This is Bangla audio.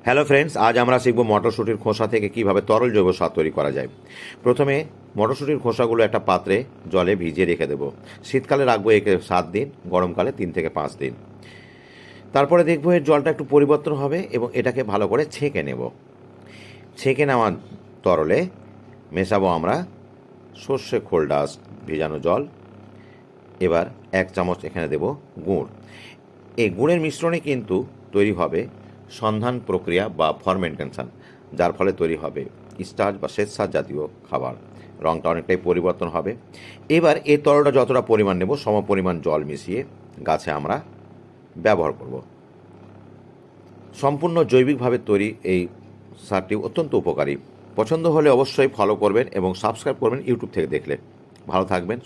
হ্যালো ফ্রেন্ডস, আজ আমরা শিখব মটরশুঁটির খোসা থেকে কিভাবে তরল জৈব সার তৈরি করা যায়। প্রথমে মটরশুঁটির খোসাগুলো একটা পাত্রে জলে ভিজিয়ে রেখে দেবো। শীতকালে রাখবো একে 7 দিন, গরমকালে 3 থেকে 5 দিন। তারপরে দেখবো এর জলটা একটু পরিবর্তন হবে এবং এটাকে ভালো করে ছেঁকে নেব। ছেঁকে নেওয়া তরলে মেশাবো আমরা সর্ষে খোল ডাস্ট ভেজানো জল। এবার 1 চামচ এখানে দেব গুড়। এই গুড়ের মিশ্রণে কিন্তু তৈরি হবে সন্ধান প্রক্রিয়া বা ফার্মেন্টেশন, যার ফলে তৈরি হবে স্টার্চ বা শ্বেতসার জাতীয় খাবার। রঙটা অনেকটাই পরিবর্তন হবে। এবার এই তরলটা যতটা পরিমাণ নেব সম পরিমাণ জল মিশিয়ে গাছে আমরা ব্যবহার করব। সম্পূর্ণ জৈবিকভাবে তৈরি এই সারটি অত্যন্ত উপকারী। পছন্দ হলে অবশ্যই ফলো করবেন এবং সাবস্ক্রাইব করবেন ইউটিউব থেকে দেখলে। ভালো থাকবেন।